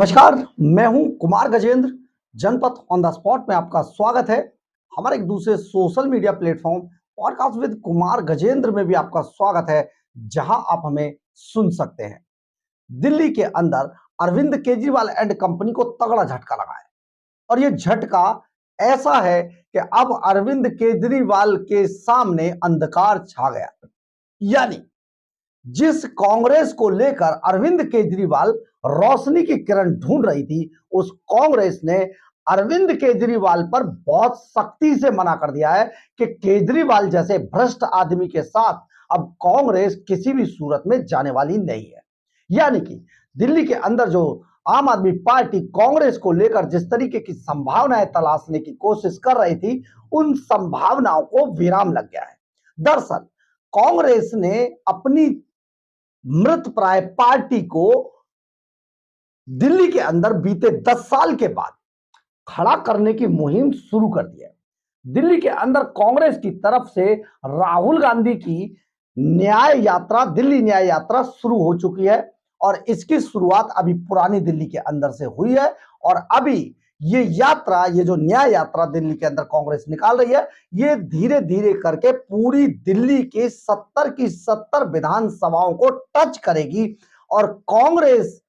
नमस्कार, मैं हूं कुमार गजेंद्र। जनपथ ऑन द स्पॉट में आपका स्वागत है। हमारे एक दूसरे social media platform podcast with Kumar Gajendra में भी आपका स्वागत है, जहां आप हमें सुन सकते हैं। दिल्ली के अंदर अरविंद केजरीवाल एंड कंपनी को तगड़ा झटका लगा है और यह झटका ऐसा है कि अब अरविंद केजरीवाल के सामने अंधकार छा गया। यानी जिस कांग्रेस को लेकर अरविंद केजरीवाल रोशनी की किरण ढूंढ रही थी, उस कांग्रेस ने अरविंद केजरीवाल पर बहुत सख्ती से मना कर दिया है कि केजरीवाल जैसे भ्रष्ट आदमी के साथ अब कांग्रेस किसी भी सूरत में जाने वाली नहीं है। यानी कि दिल्ली के अंदर जो आम आदमी पार्टी कांग्रेस को लेकर जिस तरीके की संभावनाएं तलाशने की कोशिश कर रही थी, उन संभावनाओं को विराम लग गया है। दरअसल कांग्रेस ने अपनी मृत प्राय पार्टी को दिल्ली के अंदर बीते 10 साल के बाद खड़ा करने की मुहिम शुरू कर दी है। दिल्ली के अंदर कांग्रेस की तरफ से राहुल गांधी की न्याय यात्रा, दिल्ली न्याय यात्रा शुरू हो चुकी है और इसकी शुरुआत अभी पुरानी दिल्ली के अंदर से हुई है और अभी ये यात्रा, ये जो न्याय यात्रा दिल्ली के अंदर कांग्रेस निकाल रही है, ये धीरे धीरे करके पूरी दिल्ली के 70 की 70 विधानसभाओं को टच करेगी और कांग्रेस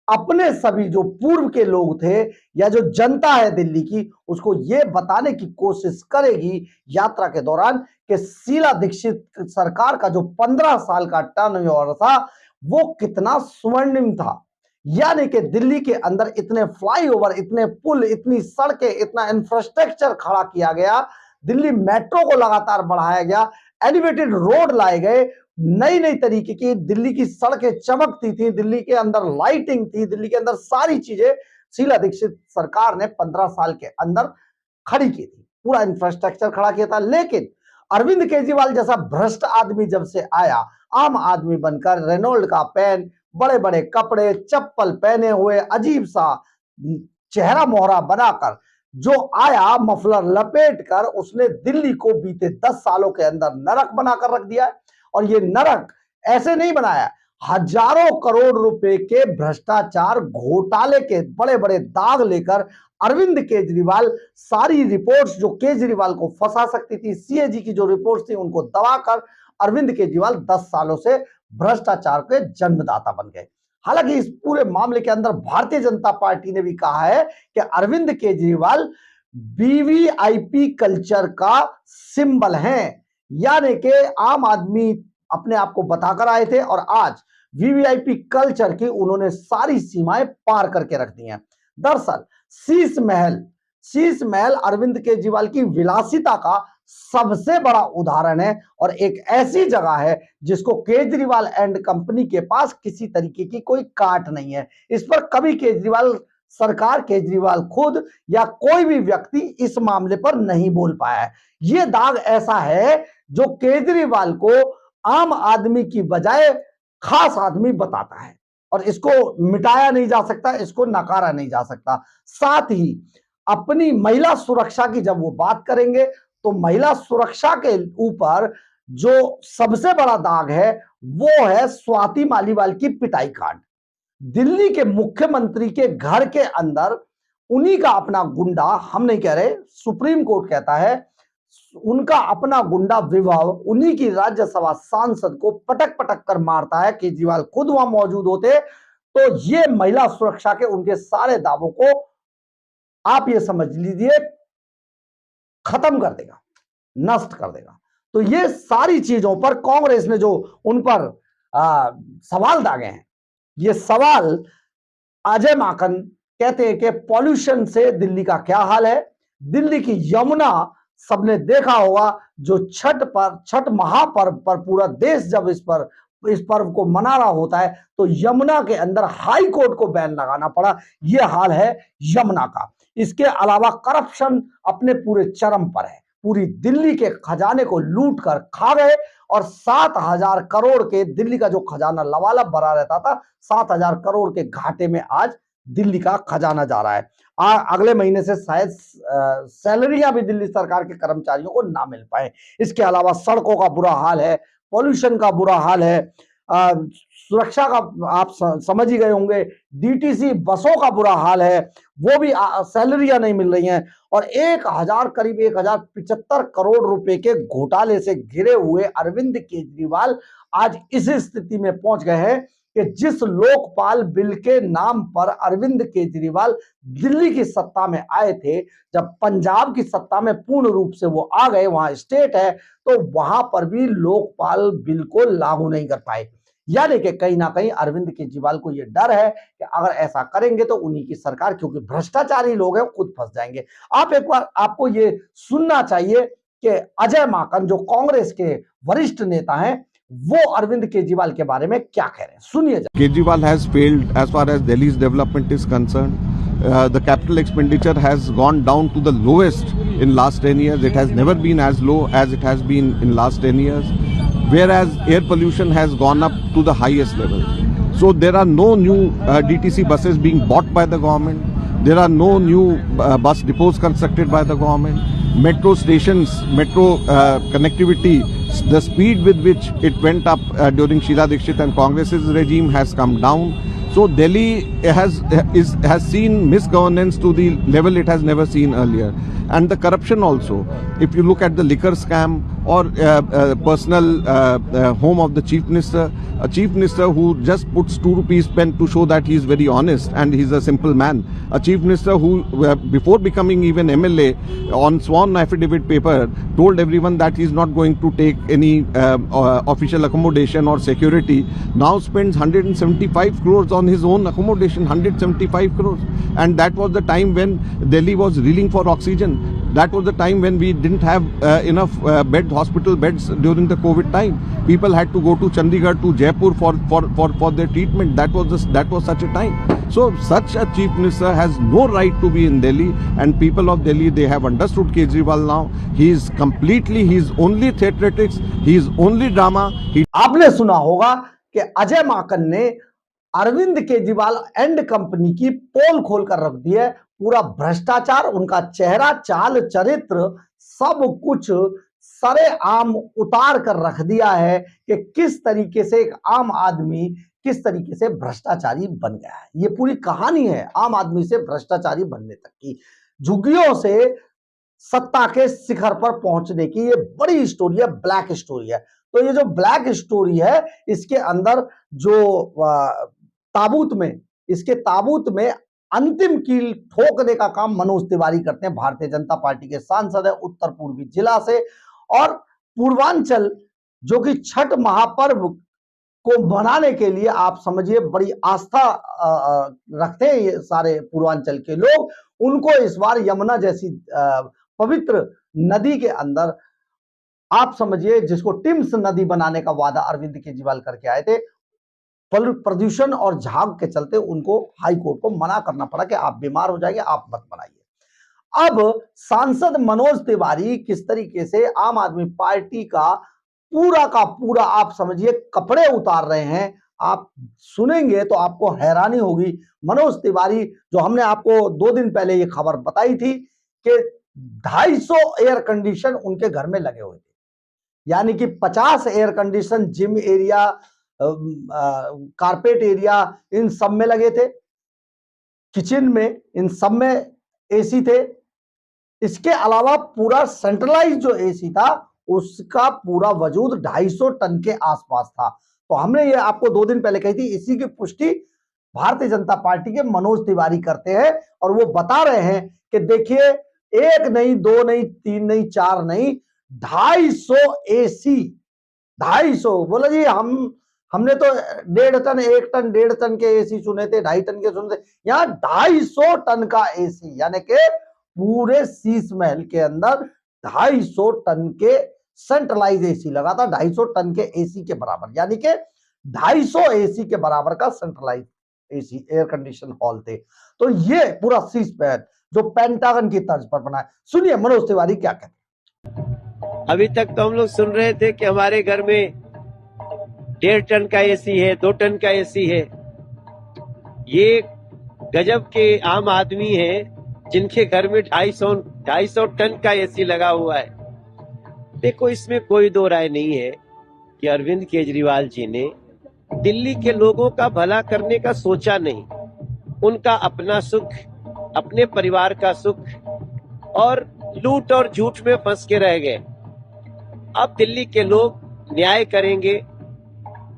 अपने सभी जो पूर्व के लोग थे या जो जनता है दिल्ली की, उसको ये बताने की कोशिश करेगी यात्रा के दौरान कि शीला दीक्षित सरकार का जो 15 साल का टर्नओवर था वो कितना स्वर्णिम था। यानी कि दिल्ली के अंदर इतने फ्लाईओवर, इतने पुल, इतनी सड़कें, इतना इंफ्रास्ट्रक्चर खड़ा किया गया, दिल्ली मेट्रो को लगातार बढ़ाया गया, एलिवेटेड रोड लाए गए, नई नई तरीके की दिल्ली की सड़कें चमकती थी, दिल्ली के अंदर लाइटिंग थी, दिल्ली के अंदर सारी चीजें शीला दीक्षित सरकार ने 15 साल के अंदर खड़ी की थी, पूरा इंफ्रास्ट्रक्चर खड़ा किया था। लेकिन अरविंद केजरीवाल जैसा भ्रष्ट आदमी जब से आया, आम आदमी बनकर रेनॉल्ड का पेन, बड़े बड़े कपड़े, चप्पल पहने हुए, अजीब सा चेहरा मोहरा बनाकर जो आया, मफलर लपेट कर, उसने दिल्ली को बीते 10 सालों के अंदर नरक बनाकर रख दिया है। और ये नरक ऐसे नहीं बनाया, हजारों करोड़ रुपए के भ्रष्टाचार घोटाले के बड़े बड़े दाग लेकर अरविंद केजरीवाल सारी रिपोर्ट्स जो केजरीवाल को फंसा सकती थी, सीएजी की जो रिपोर्ट्स थी, उनको दबाकर अरविंद केजरीवाल 10 सालों से भ्रष्टाचार के जन्मदाता बन गए। हालांकि इस पूरे मामले के अंदर भारतीय जनता पार्टी ने भी कहा है कि अरविंद केजरीवाल वीवीआईपी कल्चर का सिंबल हैं। यानी कि आम आदमी अपने आप को बताकर आए थे और आज वीवीआईपी कल्चर की उन्होंने सारी सीमाएं पार करके रख दी हैं। दरअसल शीश महल अरविंद केजरीवाल की विलासिता का सबसे बड़ा उदाहरण है और एक ऐसी जगह है जिसको केजरीवाल एंड कंपनी के पास किसी तरीके की कोई काट नहीं है। इस पर कभी केजरीवाल सरकार, केजरीवाल खुद या कोई भी व्यक्ति इस मामले पर नहीं बोल पाया है। यह दाग ऐसा है जो केजरीवाल को आम आदमी की बजाय खास आदमी बताता है और इसको मिटाया नहीं जा सकता, इसको नकारा नहीं जा सकता। साथ ही अपनी महिला सुरक्षा की जब वो बात करेंगे तो महिला सुरक्षा के ऊपर जो सबसे बड़ा दाग है वो है स्वाति मालीवाल की पिटाई कांड। दिल्ली के मुख्यमंत्री के घर के अंदर उन्हीं का अपना गुंडा, हम नहीं कह रहे, सुप्रीम कोर्ट कहता है, उनका अपना गुंडा विभव उन्हीं की राज्यसभा सांसद को पटक पटक कर मारता है। केजरीवाल खुद वहां मौजूद होते तो ये महिला सुरक्षा के उनके सारे दावों को आप ये समझ लीजिए खत्म कर देगा, नष्ट कर देगा। तो ये सारी चीजों पर कांग्रेस ने जो उन पर सवाल दागे हैं, ये सवाल अजय माकन कहते हैं कि पॉल्यूशन से दिल्ली का क्या हाल है। दिल्ली की यमुना सबने देखा होगा, जो छठ महापर्व पर पूरा देश जब इस पर्व को मना रहा होता है तो यमुना के अंदर हाई कोर्ट को बैन लगाना पड़ा। यह हाल है यमुना का। इसके अलावा करप्शन अपने पूरे चरम पर है, पूरी दिल्ली के खजाने को लूट कर खा गए और 7,000 करोड़ के दिल्ली का जो खजाना लबालब भरा रहता था, 7,000 करोड़ के घाटे में आज दिल्ली का खजाना जा रहा है। अगले महीने से शायद सैलरियां भी दिल्ली सरकार के कर्मचारियों को ना मिल पाए। इसके अलावा सड़कों का बुरा हाल है, पॉल्यूशन का बुरा हाल है, सुरक्षा का आप समझ ही गए होंगे, डीटीसी बसों का बुरा हाल है, वो भी सैलरियां नहीं मिल रही हैं और करीब 1075 करोड़ रुपए के घोटाले से घिरे हुए अरविंद केजरीवाल आज इस स्थिति में पहुंच गए हैं कि जिस लोकपाल बिल के नाम पर अरविंद केजरीवाल दिल्ली की सत्ता में आए थे, जब पंजाब की सत्ता में पूर्ण रूप से वो आ गए, वहां स्टेट है, तो वहां पर भी लोकपाल बिल को लागू नहीं कर पाए। यानी कि कहीं ना कहीं अरविंद केजरीवाल को यह डर है कि अगर ऐसा करेंगे तो उन्हीं की सरकार, क्योंकि भ्रष्टाचारी लोग हैं, खुद फंस जाएंगे। आप एक बार आपको ये सुनना चाहिए कि अजय माकन जो कांग्रेस के वरिष्ठ नेता हैं, वो अरविंद केजरीवाल के बारे में क्या कह रहे हैं, सुनिए। Kejriwal has failed as far as Delhi's development is concerned. The capital expenditure has gone down to the lowest in last 10 years. It has never been as low as it has been in last 10 years. Whereas air pollution has gone up to the highest level. So there are no new DTC buses being bought by the government. There are no new bus depots constructed by the government. Metro stations, metro connectivity, the speed with which it went up during Sheila Dikshit and Congress's regime has come down. So Delhi has seen misgovernance to the level it has never seen earlier, and the corruption also. If you look at the liquor scam or personal home of the chief minister, a chief minister who just puts 2 rupees pen to show that he is very honest and he's a simple man. A chief minister who before becoming even MLA on sworn affidavit paper told everyone that he's not going to take any official accommodation or security, now spends 175 crores on his own accommodation, 175 crores. And that was the time when Delhi was reeling for oxygen. That was the time when we didn't have enough hospital beds during the COVID time. People had to go to Chandigarh, to Jaipur for their treatment. That was such a time. So such a chief minister has no right to be in Delhi, and people of Delhi, they have understood Kejriwal now. He is only theatrics, he is only drama. आपने सुना होगा कि अजय माकन ने Arvind Kejriwal and company की पोल खोलकर रख दी है। पूरा भ्रष्टाचार, उनका चेहरा, चाल, चरित्र, सब कुछ सरेआम उतार कर रख दिया है कि किस तरीके से एक आम आदमी किस तरीके से भ्रष्टाचारी बन गया है। ये पूरी कहानी है आम आदमी से भ्रष्टाचारी बनने तक की, झुग्गियों से सत्ता के शिखर पर पहुंचने की। ये बड़ी स्टोरी है, ब्लैक स्टोरी है। तो ये जो ब्लैक स्टोरी है, इसके अंदर जो इसके ताबूत में अंतिम कील ठोकने का काम मनोज तिवारी करते हैं। भारतीय जनता पार्टी के सांसद है उत्तर पूर्वी जिला से, और पूर्वांचल जो कि छठ महापर्व को मनाने के लिए आप समझिए बड़ी आस्था रखते हैं ये सारे पूर्वांचल के लोग। उनको इस बार यमुना जैसी पवित्र नदी के अंदर आप समझिए, जिसको टिम्स नदी बनाने का वादा अरविंद केजरीवाल करके आए थे, प्रदूषण और झाग के चलते उनको हाई कोर्ट को मना करना पड़ा कि आप बीमार हो जाएंगे, आप मत बनाइए। अब सांसद मनोज तिवारी किस तरीके से आम आदमी पार्टी का पूरा आप समझिए कपड़े उतार रहे हैं, आप सुनेंगे तो आपको हैरानी होगी। मनोज तिवारी, जो हमने आपको 2 दिन पहले ये खबर बताई थी कि 250 एयर कंडीशन उनके घर में लगे हुए थे, यानी कि 50 air condition gym area, carpet area, इन सब में लगे थे, किचन में इन सब में एसी थे। इसके अलावा पूरा सेंट्रलाइज जो एसी था उसका पूरा वजूद 250 टन के आसपास था। तो हमने ये आपको 2 दिन पहले कही थी। इसी की पुष्टि भारतीय जनता पार्टी के मनोज तिवारी करते हैं और वो बता रहे हैं कि देखिए, 1 नहीं, 2 नहीं, 3 नहीं, 4 नहीं, 250 एसी, 250। बोला जी हमने तो 1.5 टन, 1 टन, 1.5 टन के एसी सुने थे, 2.5 टन के सुने थे, यहाँ 250 टन का एसी, यानी कि पूरे शीश महल के अंदर 250 टन के सेंट्रलाइज एसी लगा था। 250 टन के एसी के बराबर, यानी कि 250 एसी के बराबर का centralise AC air condition hall थे। तो ये पूरा शीश महल जो पेंटागन की तर्ज पर बना है। सुनिए मनोज तिवारी क्या कहते हैं। अभी तक तो हम लोग सुन रहे थे कि हमारे घर में 1.5 टन का एसी है, 2 टन का एसी है। ये गजब के आम आदमी हैं जिनके घर में 250 टन का एसी लगा हुआ है। देखो, इसमें कोई दो राय नहीं है कि अरविंद केजरीवाल जी ने दिल्ली के लोगों का भला करने का सोचा नहीं। उनका अपना सुख, अपने परिवार का सुख और लूट और झूठ में फंस के रह गए। अब दिल्ली के लोग न्याय करेंगे,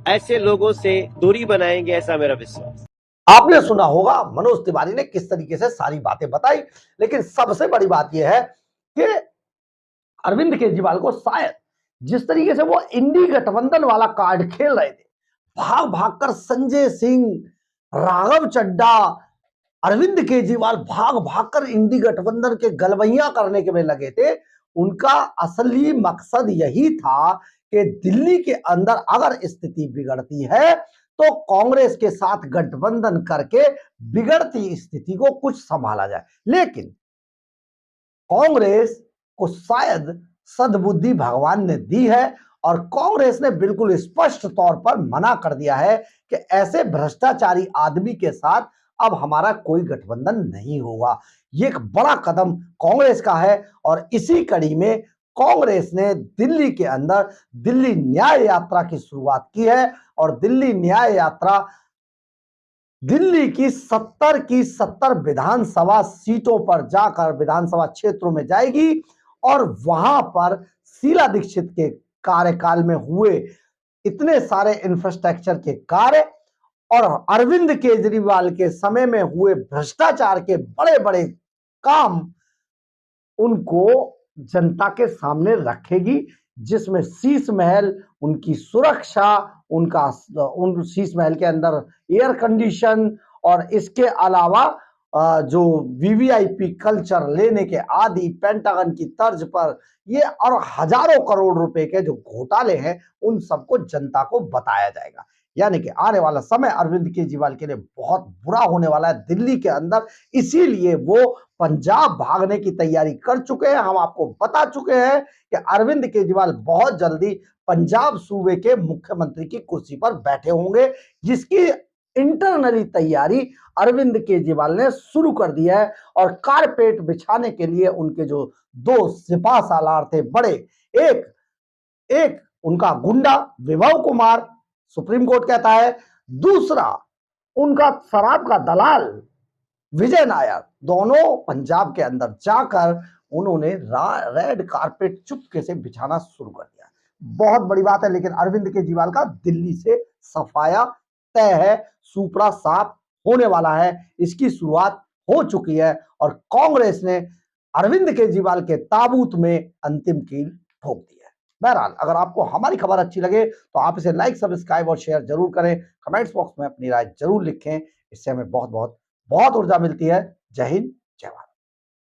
ऐसे लोगों से दूरी बनाएंगे, ऐसा मेरा विश्वास। आपने सुना होगा मनोज तिवारी ने किस तरीके से सारी बातें बताई, लेकिन सबसे बड़ी बात यह है कि अरविंद केजरीवाल को शायद जिस तरीके से वो इंडी गठबंधन वाला कार्ड खेल रहे थे, भाग भागकर संजय सिंह, राघव चड्डा, अरविंद केजरीवाल भाग भागकर इंडी गठबंधन के गलवैया करने के में लगे थे। उनका असली मकसद यही था कि दिल्ली के अंदर अगर स्थिति बिगड़ती है तो कांग्रेस के साथ गठबंधन करके बिगड़ती स्थिति को कुछ संभाला जाए। लेकिन कांग्रेस को शायद सद्बुद्धि भगवान ने दी है और कांग्रेस ने बिल्कुल स्पष्ट तौर पर मना कर दिया है कि ऐसे भ्रष्टाचारी आदमी के साथ अब हमारा कोई गठबंधन नहीं होगा। ये एक बड़ा कदम कांग्रेस का है और इसी कड़ी में कांग्रेस ने दिल्ली के अंदर दिल्ली न्याय यात्रा की शुरुआत की है और दिल्ली न्याय यात्रा दिल्ली की 70 विधानसभा सीटों पर जाकर विधानसभा क्षेत्रों में जाएगी और वहां पर शीला दीक्षित के कार्यकाल में हुए इतने सारे इंफ्रास्ट्रक्चर के कार्य और अरविंद केजरीवाल के समय में हुए भ्रष्टाचार के बड़े बड़े काम उनको जनता के सामने रखेगी, जिसमें शीश महल, उनकी सुरक्षा, उन शीश महल के अंदर एयर कंडीशन और इसके अलावा जो वीवीआईपी कल्चर लेने के आदि पेंटागन की तर्ज पर ये और हजारों करोड़ रुपए के जो घोटाले हैं उन सबको जनता को बताया जाएगा। यानी कि आने वाला समय अरविंद केजरीवाल के लिए बहुत बुरा होने वाला है दिल्ली के अंदर, इसीलिए वो पंजाब भागने की तैयारी कर चुके हैं। हम आपको बता चुके हैं कि अरविंद केजरीवाल बहुत जल्दी पंजाब सूबे के मुख्यमंत्री की कुर्सी पर बैठे होंगे, जिसकी इंटरनली तैयारी अरविंद केजरीवाल ने शुरू कर दिया है और कारपेट बिछाने के लिए उनके जो दो सिपा सालार थे बड़े, एक उनका गुंडा विभव कुमार, सुप्रीम कोर्ट कहता है, दूसरा उनका शराब का दलाल विजय नायर, दोनों पंजाब के अंदर जाकर उन्होंने रेड कारपेट चुपके से बिछाना शुरू कर दिया। बहुत बड़ी बात है, लेकिन अरविंद केजरीवाल का दिल्ली से सफाया तय है, सुपड़ा साफ होने वाला है, इसकी शुरुआत हो चुकी है और कांग्रेस ने अरविंद केजरीवाल के ताबूत में अंतिम कील ठोक दी है। बहरहाल, अगर आपको हमारी खबर अच्छी लगे तो आप इसे लाइक, सब्सक्राइब और शेयर जरूर करें। कमेंट्स बॉक्स में अपनी राय जरूर लिखें, इससे हमें बहुत ऊर्जा मिलती है। जय हिंद, जय भारत।